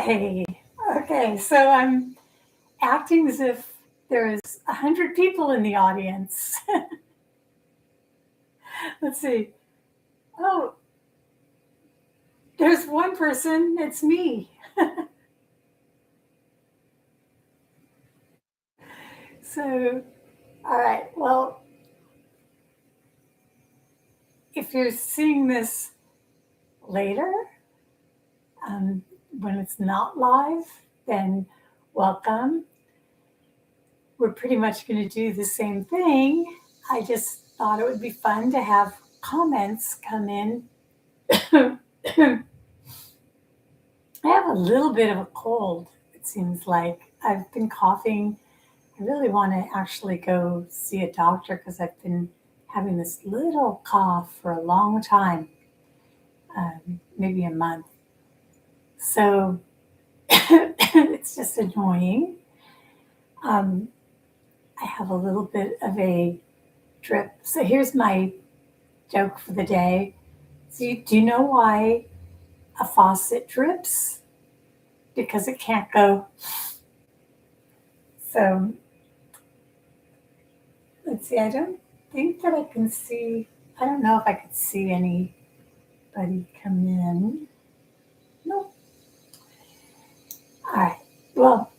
Yay! Okay, so I'm acting as if there's 100 people in the audience. Let's see. Oh, there's one person. It's me. So, all right. Well, if you're seeing this later, um, when it's not live, then welcome. We're pretty much going to do the same thing. I just thought it would be fun to have comments come in. I have a little bit of a cold, it seems like. I've been coughing. I really want to actually go see a doctor because I've been having this little cough for a long time, maybe a month. So it's just annoying. Um, I have a little bit of a drip. So here's my joke for the day. Do you know why a faucet drips? Because it can't go. So let's see. I don't think that I can see. I don't know if I could see anybody come in. Nope. All right. Well,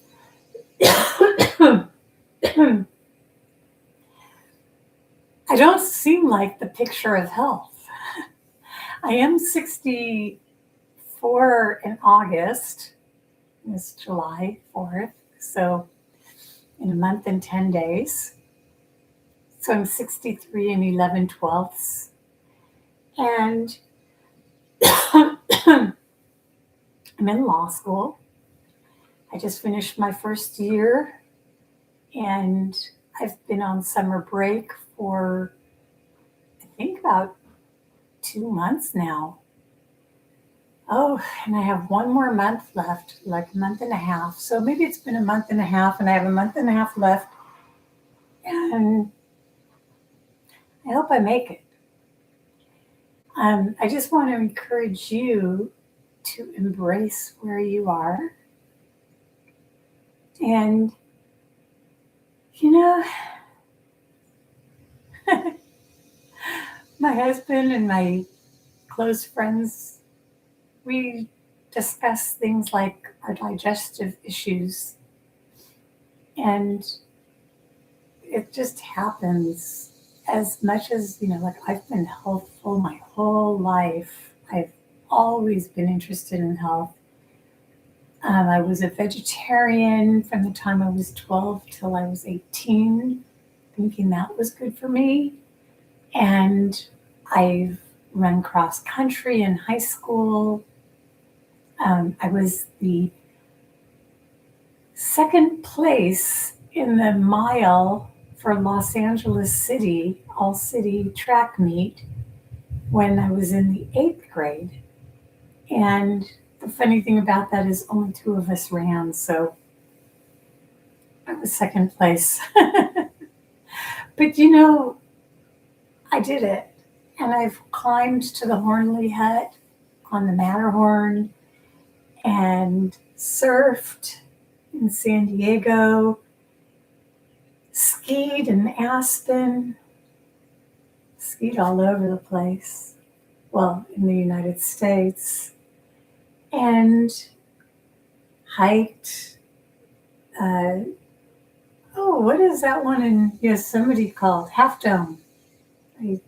I don't seem like the picture of health. I am 64 in August. It's July 4th. So in a month and 10 days. So I'm 63 and 11/12. And I'm in law school. I just finished my first year and I've been on summer break for, I think, about 2 months now. Oh, and I have one more month left, like a month and a half. So maybe it's been a month and a half and I have a month and a half left. And I hope I make it. I just want to encourage you to embrace where you are. And, you know, my husband and my close friends, we discuss things like our digestive issues. And it just happens as much as, like I've been healthful my whole life. I've always been interested in health. I was a vegetarian from the time I was 12 till I was 18, thinking that was good for me. And I've run cross country in high school. I was the second place in the mile for Los Angeles City, all city track meet when I was in the 8th grade. And the funny thing about that is only two of us ran, so I was second place. But I did it. And I've climbed to the Hornley Hut on the Matterhorn and surfed in San Diego, skied in Aspen, skied all over the place, well, in the United States, and hiked. What is that one in Yosemite called? Half Dome. I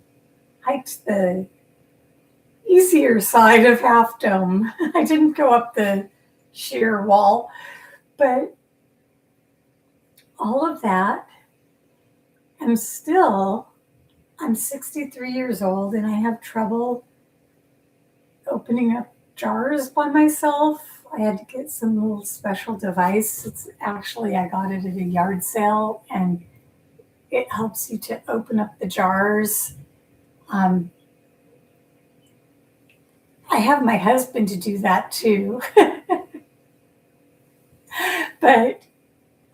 hiked the easier side of Half Dome. I didn't go up the sheer wall, but all of that, I'm 63 years old and I have trouble opening up jars by myself. I had to get some little special device. I got it at a yard sale and it helps you to open up the jars. I have my husband to do that too, but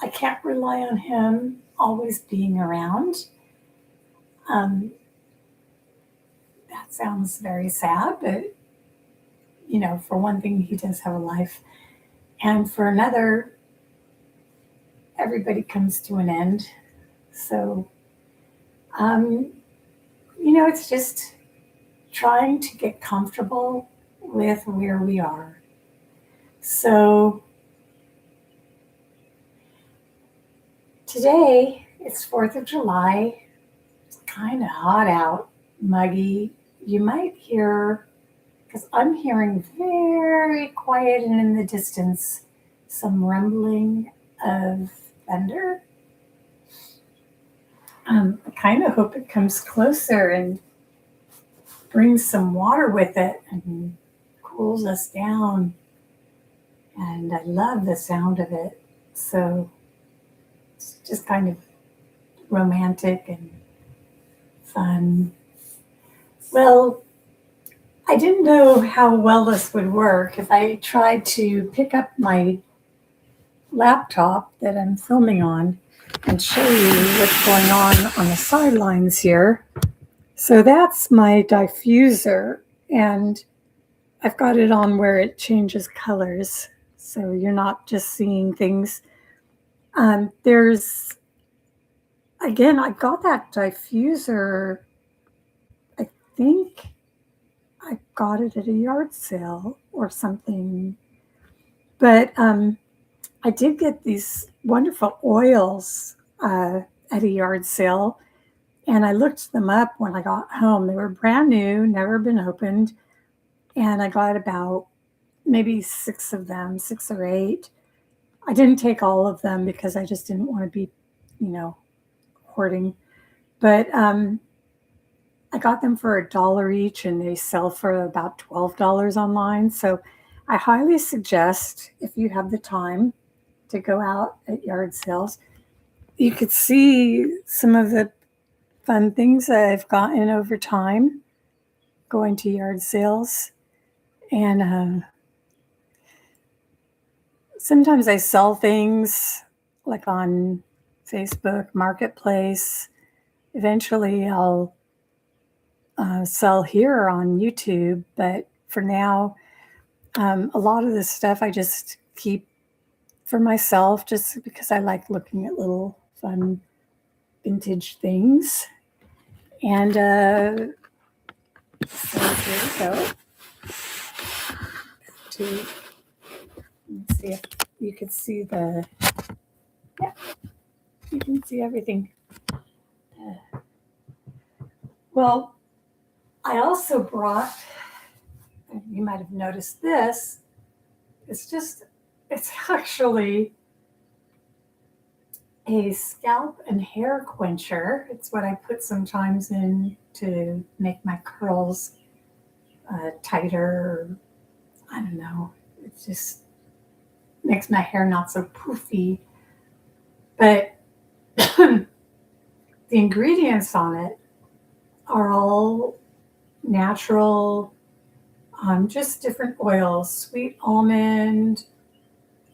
I can't rely on him always being around. That sounds very sad, but for one thing, he does have a life. And for another, everybody comes to an end. So, um, it's just trying to get comfortable with where we are. So, today it's 4th of July. It's kind of hot out, muggy. You might hear, because I'm hearing very quiet and in the distance, some rumbling of thunder. I kind of hope it comes closer and brings some water with it and cools us down. And I love the sound of it. So it's just kind of romantic and fun. Well, I didn't know how well this would work if I tried to pick up my laptop that I'm filming on and show you what's going on the sidelines here. So that's my diffuser, and I've got it on where it changes colors, so you're not just seeing things. Again, I got that diffuser, I think I got it at a yard sale or something. But I did get these wonderful oils at a yard sale, and I looked them up when I got home. They were brand new, never been opened, and I got about maybe 6 of them, 6 or 8. I didn't take all of them because I just didn't want to be, hoarding. But I got them for $1 each, and they sell for about $12 online. So I highly suggest, if you have the time to go out at yard sales, you could see some of the fun things that I've gotten over time going to yard sales. And sometimes I sell things like on Facebook Marketplace. Eventually I'll sell here on YouTube, but for now, a lot of this stuff I just keep for myself just because I like looking at little fun vintage things. And so here we go. Let's see if you could see you can see everything. Well, I also brought, you might have noticed this, it's actually a scalp and hair quencher. It's what I put sometimes in to make my curls tighter. I don't know. It just makes my hair not so poofy. But the ingredients on it are all natural, just different oils: sweet almond,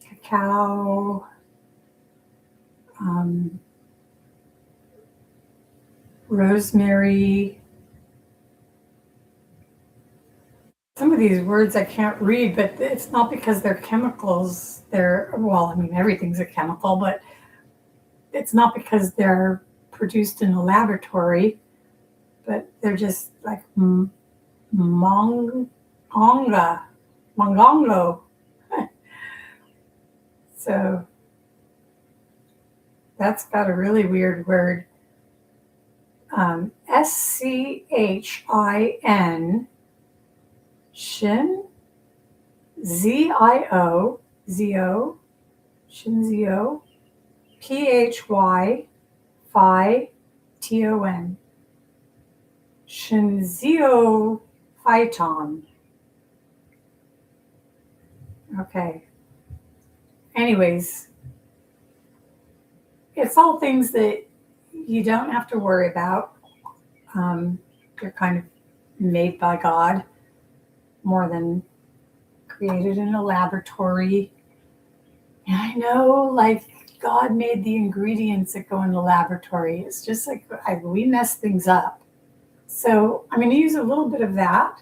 cacao, rosemary. Some of these words I can't read, but it's not because they're chemicals. Everything's a chemical, but it's not because they're produced in a laboratory, but they're just like mongongo. So that's got a really weird word. SCHIN, Shin, ZIO, ZO, Shinzio, PHY, Phi, TON, Shinzio Phyton. Okay. Anyways, it's all things that you don't have to worry about. They're kind of made by God more than created in a laboratory. And I know, like, God made the ingredients that go in the laboratory. It's just like we mess things up. So I'm going to use a little bit of that.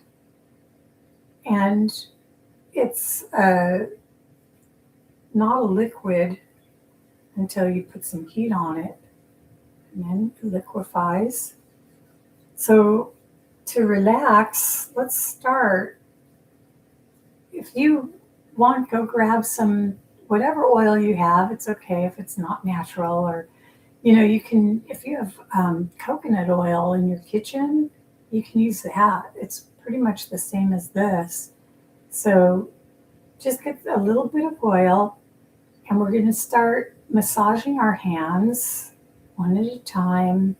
And it's not a liquid until you put some heat on it, and then it liquefies. So to relax, let's start. If you want, go grab some whatever oil you have. It's okay if it's not natural, or you can, if you have coconut oil in your kitchen, you can use that. It's pretty much the same as this. So just get a little bit of oil, and we're going to start massaging our hands one at a time,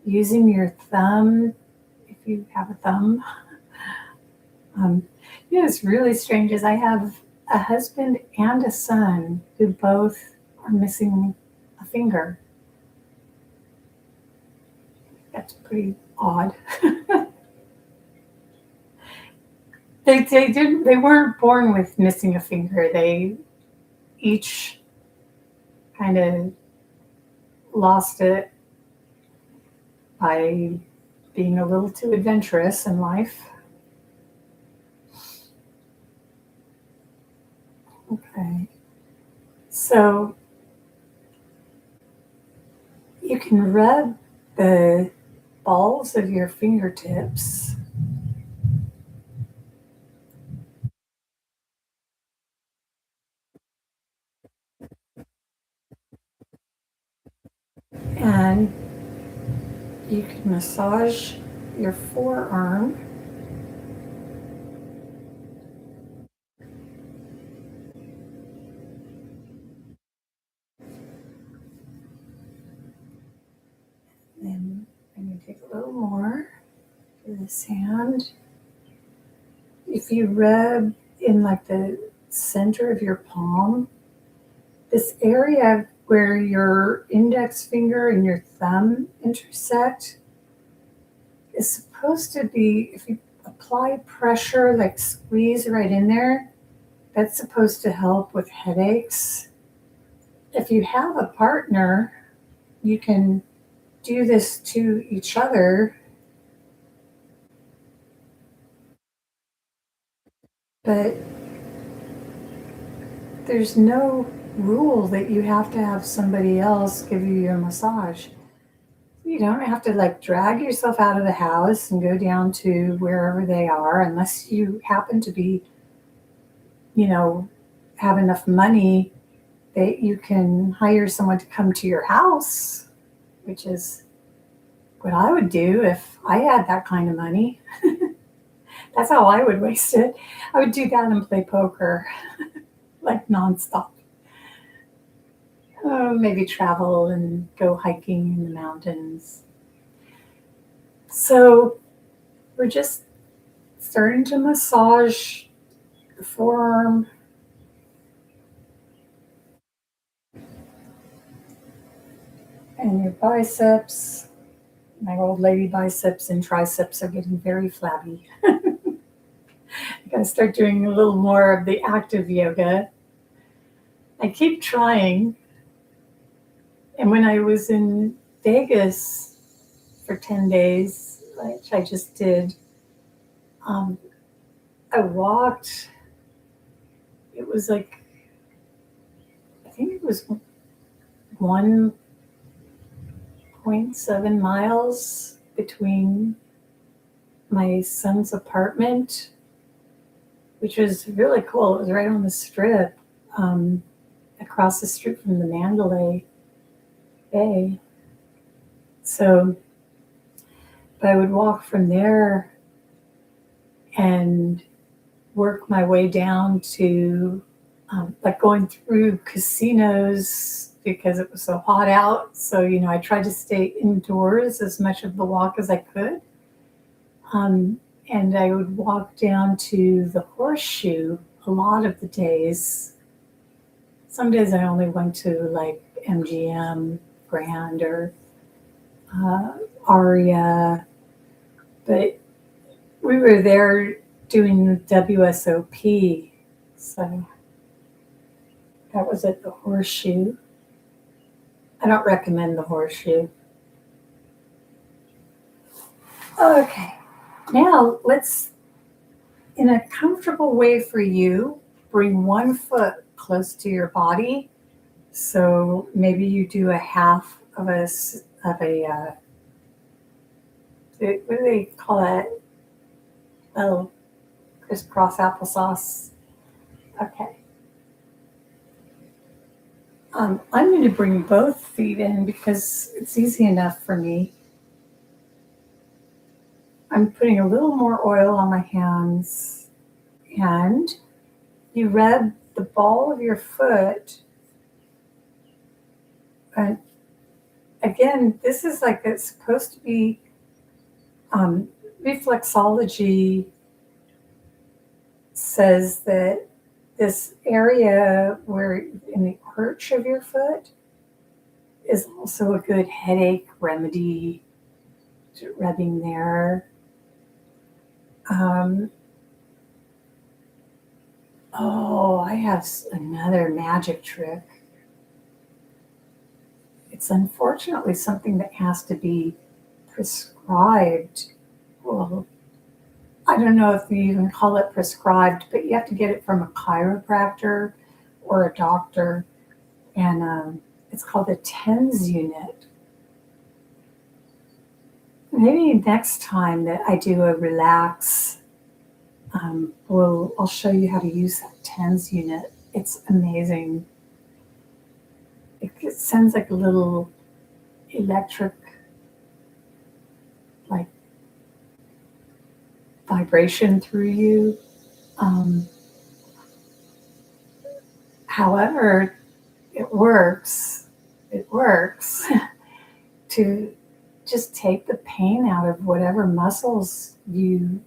using your thumb, if you have a thumb. It's really strange is I have a husband and a son who both are missing a finger. That's pretty odd. They weren't born with missing a finger. They each kind of lost it by being a little too adventurous in life. Okay. So you can rub the balls of your fingertips and you can massage your forearm. Then I'm going to take a little more for this hand. If you rub in like the center of your palm, this area where your index finger and your thumb intersect is supposed to be, if you apply pressure, like squeeze right in there, that's supposed to help with headaches. If you have a partner, you can do this to each other, but there's no rule that you have to have somebody else give you your massage. You don't have to like drag yourself out of the house and go down to wherever they are, unless you happen to be, have enough money that you can hire someone to come to your house, which is what I would do if I had that kind of money. That's how I would waste it. I would do that and play poker, like nonstop. Maybe travel and go hiking in the mountains. So we're just starting to massage the forearm and your biceps. My old lady biceps and triceps are getting very flabby. I gotta start doing a little more of the active yoga. I keep trying. And when I was in Vegas for 10 days, which I just did, um, I walked, it was like, I think it was 1.7 miles between my son's apartment, which was really cool. It was right on the strip, across the street from the Mandalay Bay. So I would walk from there and work my way down to like going through casinos because it was so hot out. So, I tried to stay indoors as much of the walk as I could. And I would walk down to the Horseshoe a lot of the days. Some days I only went to like MGM Grand or Aria, but we were there doing WSOP, so that was at the Horseshoe. I don't recommend the Horseshoe. Okay, now let's, in a comfortable way for you, bring one foot close to your body. So maybe you do a half of what do they call it? Oh, crisscross applesauce. Okay. I'm going to bring both feet in because it's easy enough for me. I'm putting a little more oil on my hands, and you rub the ball of your foot. And again, this is like it's supposed to be um, reflexology says that this area where in the arch of your foot is also a good headache remedy, rubbing there. Um, oh, I have another magic trick. It's unfortunately something that has to be prescribed. Well, I don't know if you even call it prescribed, but you have to get it from a chiropractor or a doctor. And it's called the TENS unit. Maybe next time that I do a relax, I'll show you how to use that TENS unit. It's amazing. It sends like a little electric, like vibration through you. However, it works. It works to just take the pain out of whatever muscles you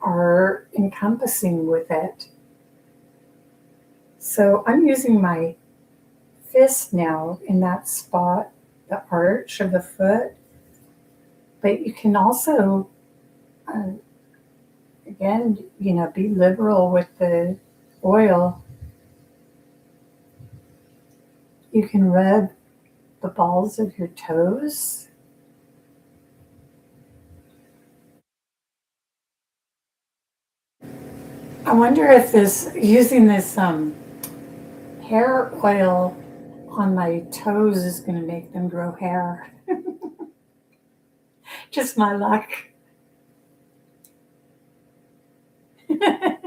are encompassing with it. So I'm using my fist now in that spot, the arch of the foot. But you can also, uh, again, be liberal with the oil. You can rub the balls of your toes. I wonder if using this hair oil on my toes is going to make them grow hair. Just my luck. I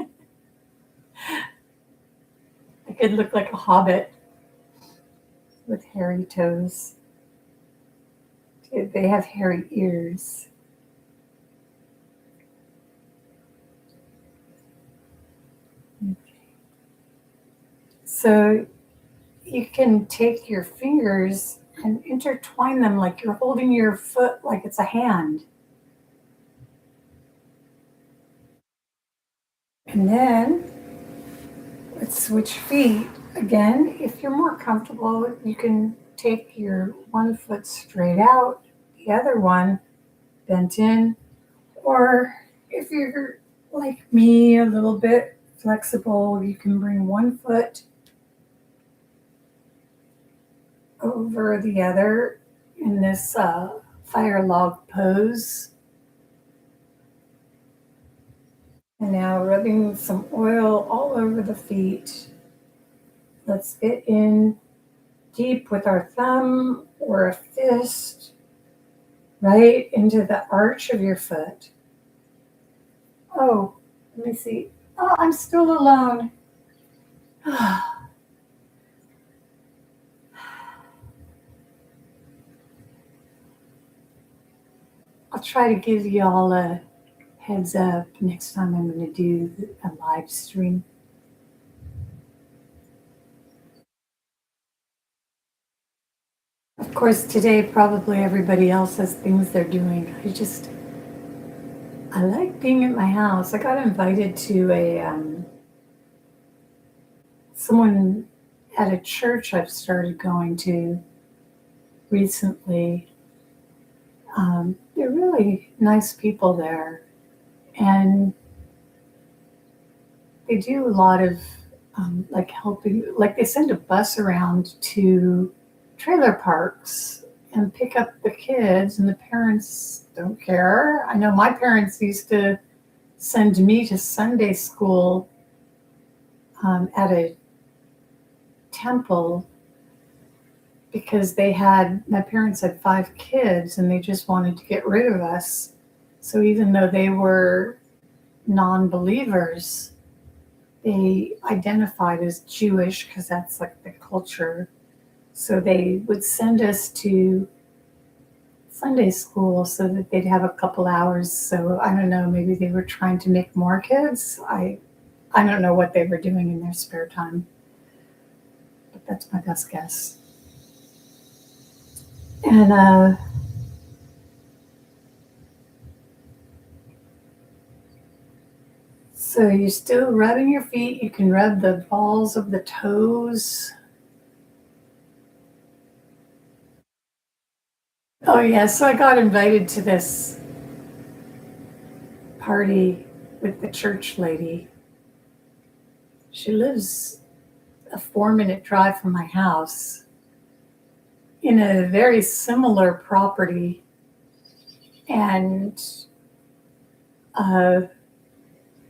could look like a hobbit with hairy toes. They have hairy ears. So you can take your fingers and intertwine them like you're holding your foot like it's a hand. And then let's switch feet. Again, if you're more comfortable, you can take your one foot straight out, the other one bent in. Or if you're like me, a little bit flexible, you can bring one foot over the other in this fire log pose. And now rubbing some oil all over the feet. Let's get in deep with our thumb or a fist right into the arch of your foot. Oh, let me see. Oh, I'm still alone. I'll try to give you all a heads up next time I'm going to do a live stream. Of course, today probably everybody else has things they're doing. I like being at my house. I got invited to someone at a church I've started going to recently. They're really nice people there, and they do a lot of like helping. Like they send a bus around to trailer parks and pick up the kids, and the parents don't care. I know my parents used to send me to Sunday school at a temple because my parents had 5 kids and they just wanted to get rid of us. So even though they were non-believers, they identified as Jewish because that's like the culture. So they would send us to Sunday school so that they'd have a couple hours. So I don't know, maybe they were trying to make more kids. I don't know what they were doing in their spare time, but that's my best guess. And so you're still rubbing your feet. You can rub the balls of the toes. Oh yeah, so I got invited to this party with the church lady. She lives a 4-minute drive from my house in a very similar property. And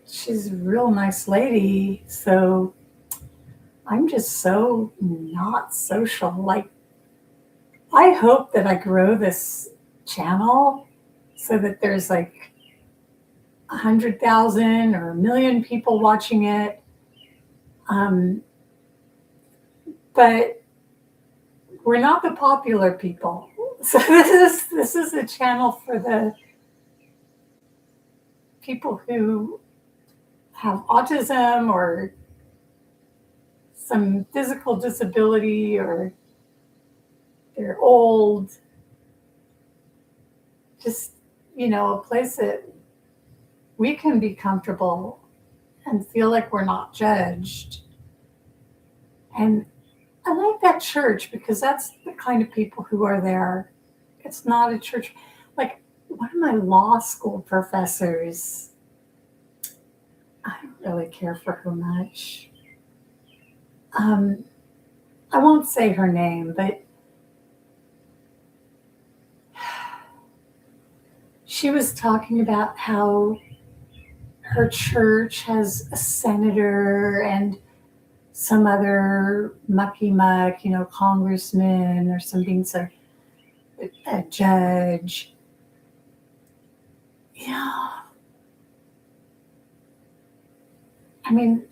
she's a real nice lady. So I'm just so not social. Like, I hope that I grow this channel so that there's like 100,000 or 1,000,000 people watching it. But we're not the popular people. So this is a channel for the people who have autism or some physical disability, or they're old. Just, a place that we can be comfortable and feel like we're not judged. And I like that church because that's the kind of people who are there. It's not a church. Like, one of my law school professors, I don't really care for her much. I won't say her name, but she was talking about how her church has a senator and some other mucky muck, congressman or something, so a judge. Yeah. I mean,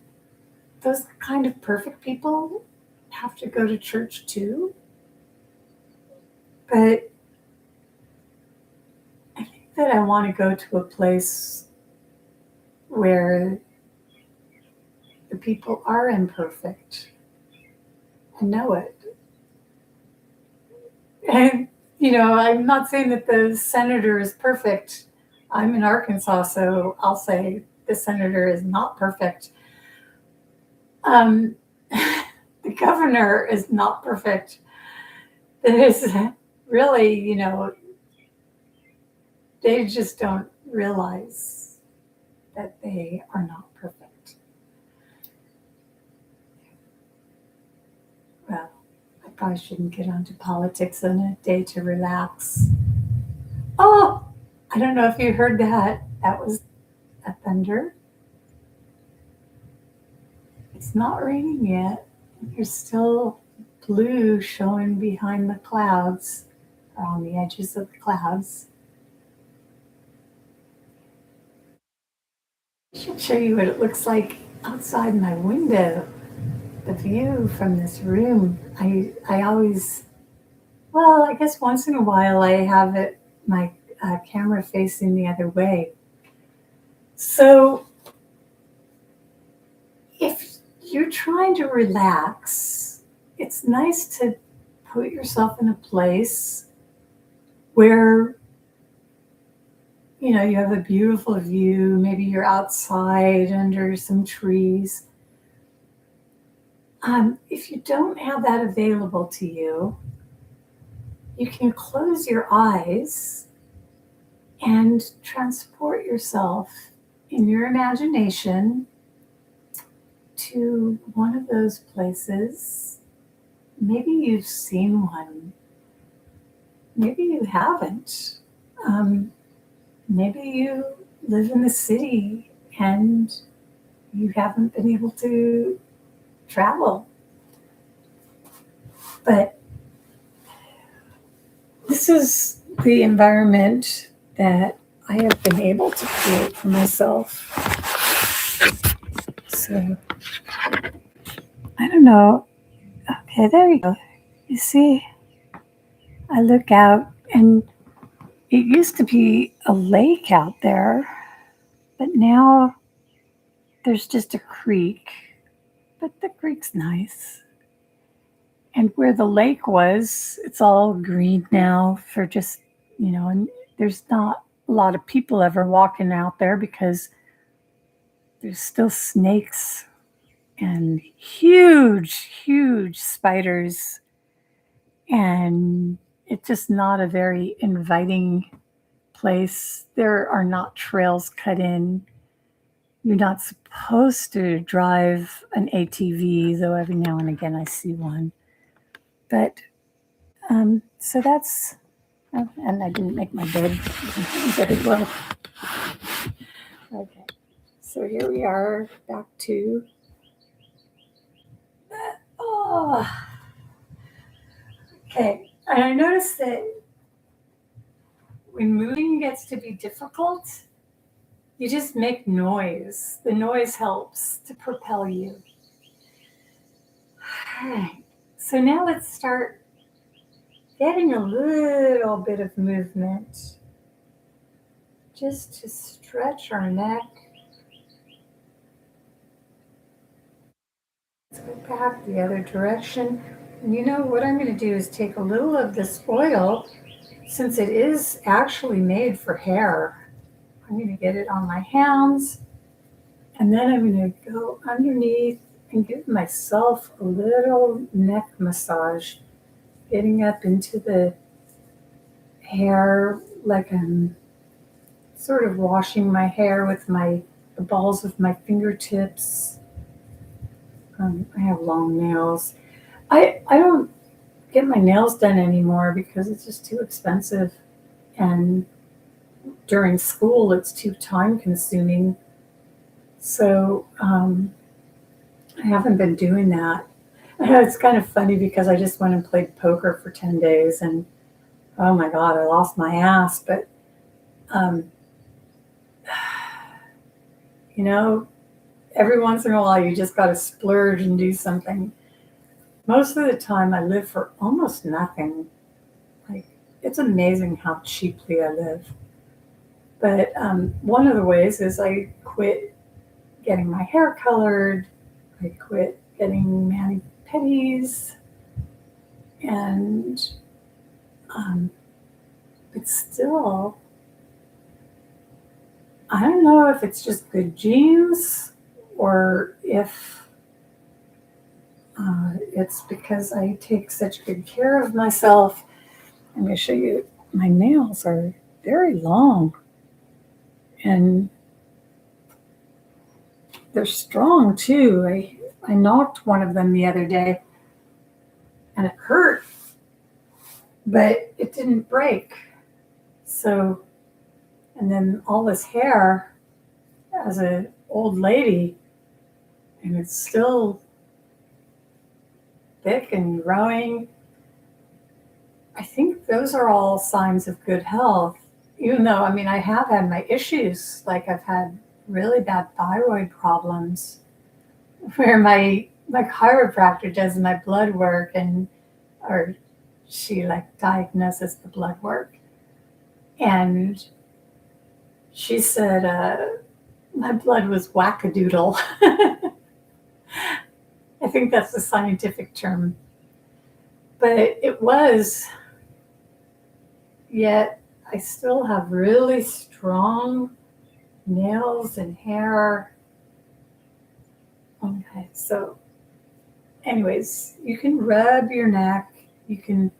those kind of perfect people have to go to church too. But I think that I want to go to a place where the people are imperfect and know it. And, I'm not saying that the senator is perfect. I'm in Arkansas, so I'll say the senator is not perfect. The governor is not perfect. There's really, they just don't realize that they are not perfect. Well, I probably shouldn't get onto politics on a day to relax. Oh, I don't know if you heard that. That was a thunder. It's not raining yet. There's still blue showing behind the clouds, or on the edges of the clouds. I should show you what it looks like outside my window. The view from this room. I always, well, I guess once in a while I have my camera facing the other way. So if you're trying to relax, it's nice to put yourself in a place where, you have a beautiful view. Maybe you're outside under some trees. If you don't have that available to you, you can close your eyes and transport yourself in your imagination to one of those places. Maybe you've seen one. Maybe you haven't. Maybe you live in the city and you haven't been able to travel. But this is the environment that I have been able to create for myself. So I don't know. Okay, there you go. You see, I look out and it used to be a lake out there, but now there's just a creek. But the creek's nice. And where the lake was, it's all green now for just, and there's not a lot of people ever walking out there because there's still snakes and huge, huge spiders. And it's just not a very inviting place. There are not trails cut in. You're not supposed to drive an ATV, though every now and again I see one. But so that's, and I didn't make my bed very well. Okay, so here we are back to, oh, okay. And I noticed that when moving gets to be difficult, you just make noise. The noise helps to propel you. All right, so now let's start getting a little bit of movement just to stretch our neck. Let's go back the other direction. And you know what I'm going to do is take a little of this oil, since it is actually made for hair. I'm going to get it on my hands, and then I'm going to go underneath and give myself a little neck massage, getting up into the hair like I'm sort of washing my hair with the balls of my fingertips. I have long nails. I don't get my nails done anymore because it's just too expensive, and during school it's too time consuming. So I haven't been doing that. I know it's kind of funny because I just went and played poker for 10 days and oh my God, I lost my ass. But, um, every once in a while you just got to splurge and do something. Most of the time I live for almost nothing. Like, it's amazing how cheaply I live. But one of the ways is I quit getting my hair colored. I quit getting mani-pedis. And but still, I don't know if it's just good genes or if it's because I take such good care of myself. I'm going to show you, my nails are very long and they're strong too. I knocked one of them the other day and it hurt, but it didn't break. So, and then all this hair as an old lady, and it's still thick and growing. I think those are all signs of good health. Even though, I mean, I have had my issues. Like I've had really bad thyroid problems where my chiropractor does my blood work or she like diagnoses the blood work. And she said, my blood was wackadoodle. I think that's the scientific term. But it was, yet I still have really strong nails and hair. Okay, so anyways, you can rub your neck, you can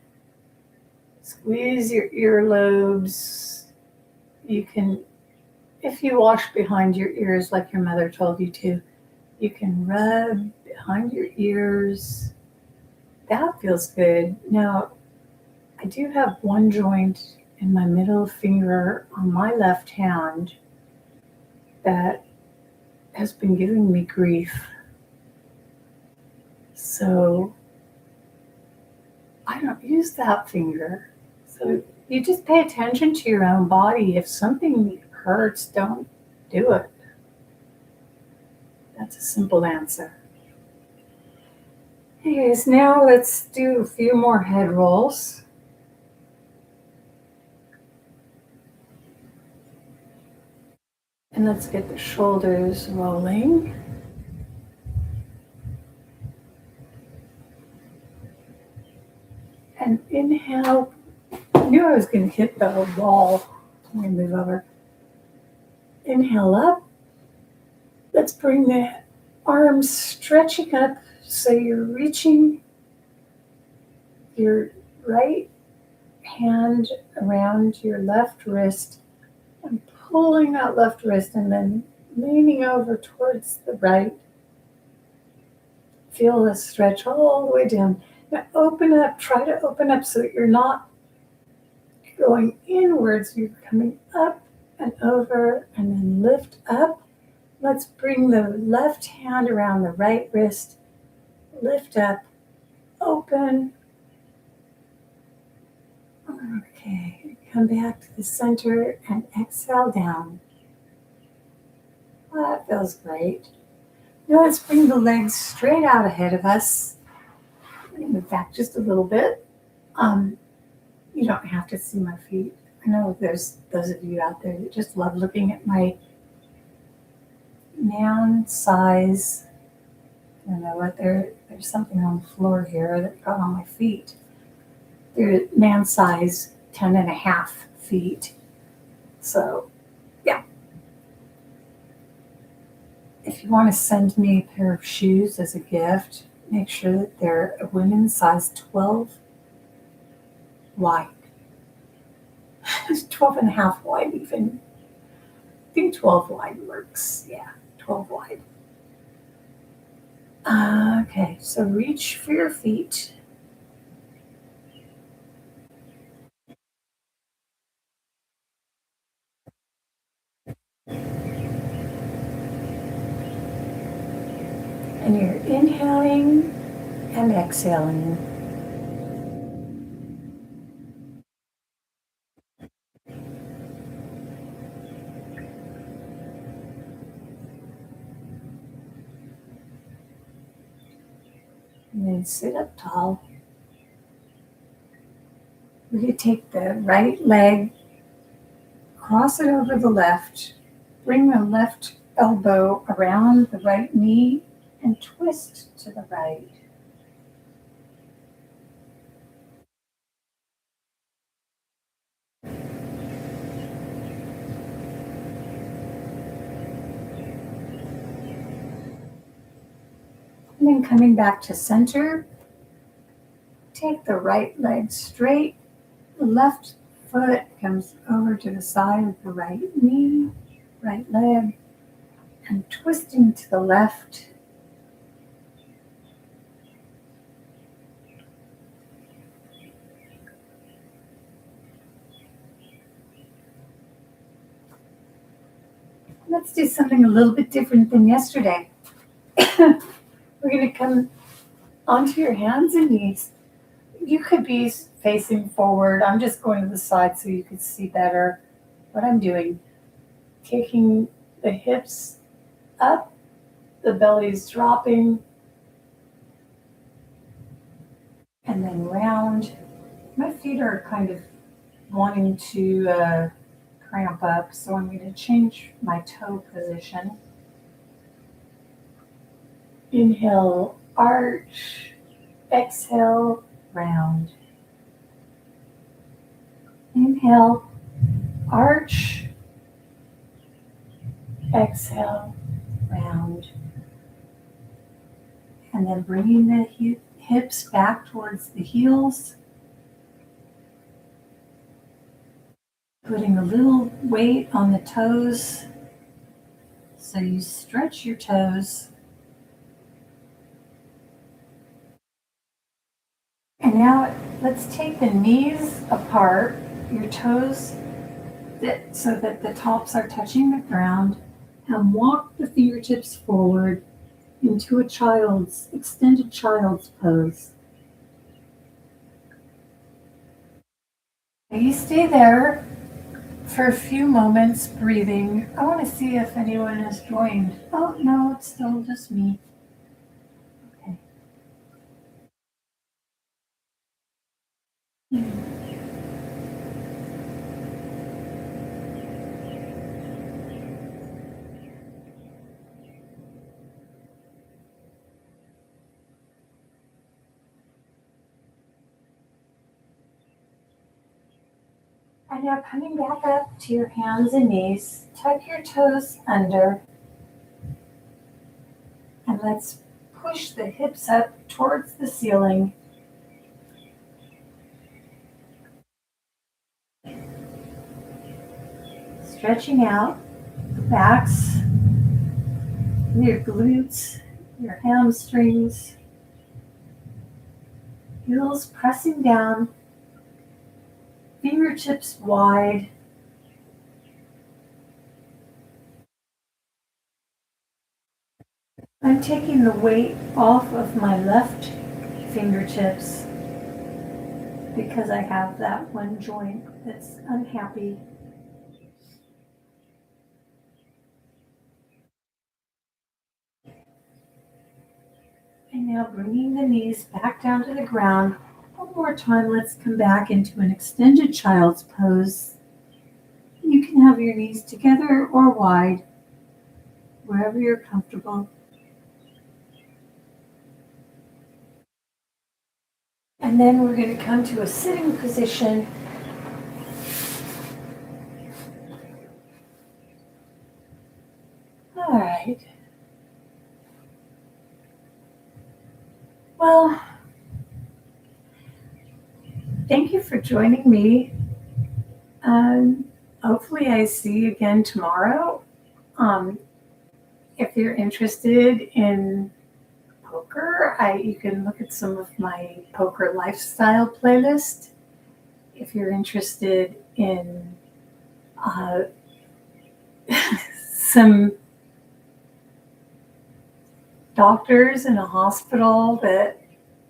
squeeze your earlobes, you can, if you wash behind your ears like your mother told you to, you can rub behind your ears. That feels good. Now, I do have one joint in my middle finger on my left hand that has been giving me grief. So I don't use that finger. So you just pay attention to your own body. If something hurts, don't do it. That's a simple answer. Anyways, now let's do a few more head rolls. And let's get the shoulders rolling. And inhale. I knew I was going to hit the wall. I'm going to move over. Inhale up. Let's bring the arms stretching up so you're reaching your right hand around your left wrist and pulling that left wrist and then leaning over towards the right. Feel the stretch all the way down. Now open up, try to open up so that you're not going inwards, you're coming up and over and then lift up. Let's bring the left hand around the right wrist, lift up, open. Okay, come back to the center and exhale down. Well, that feels great. Now let's bring the legs straight out ahead of us. Move back just a little bit. You don't have to see my feet. I know there's those of you out there that just love looking at my man size. I don't know what there's something on the floor here that got on my feet. They're man size 10.5 feet. So, yeah. If you want to send me a pair of shoes as a gift, make sure that they're a women's size 12 wide. 12.5 wide even. I think 12 wide works. Yeah, 12 wide. Okay, so reach for your feet. And you're inhaling and exhaling. And then sit up tall. We're going to take the right leg, cross it over the left, bring the left elbow around the right knee, and twist to the right. And then coming back to center, take the right leg straight, the left foot comes over to the side of the right knee, right leg, and twisting to the left. Let's do something a little bit different than yesterday. We're going to come onto your hands and knees. You could be facing forward. I'm just going to the side so you can see better what I'm doing. Taking the hips up, the belly's dropping, and then round. My feet are kind of wanting to cramp up, so I'm going to change my toe position. Inhale, arch, exhale, round. Inhale, arch, exhale, round. And then bringing the hips back towards the heels. Putting a little weight on the toes so you stretch your toes. And now let's take the knees apart, your toes so that the tops are touching the ground, and walk the fingertips forward into a extended child's pose. You stay there for a few moments breathing. I want to see if anyone has joined. Oh, no, it's still just me. Okay. And now coming back up to your hands and knees, tuck your toes under, and let's push the hips up towards the ceiling. Stretching out the backs, your glutes, your hamstrings, heels pressing down, fingertips wide. I'm taking the weight off of my left fingertips because I have that one joint that's unhappy. And now bringing the knees back down to the ground. One more time, let's come back into an extended child's pose. You can have your knees together or wide, wherever you're comfortable. And then we're going to come to a sitting position. All right. Well, thank you for joining me. Hopefully I see you again tomorrow. If you're interested in poker, you can look at some of my poker lifestyle playlist. If you're interested in some doctors in a hospital that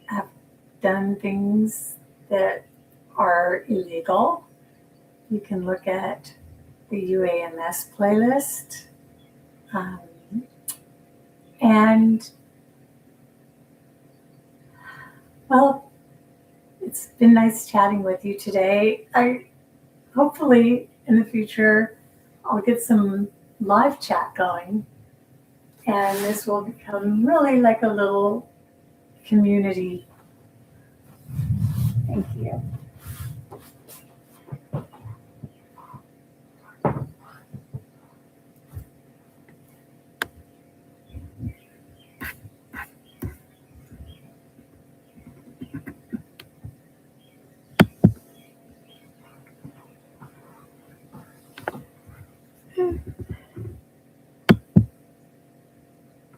have done things that are illegal, you can look at the UAMS playlist. And well, it's been nice chatting with you today. Hopefully in the future I'll get some live chat going, and this will become really like a little community. Thank you.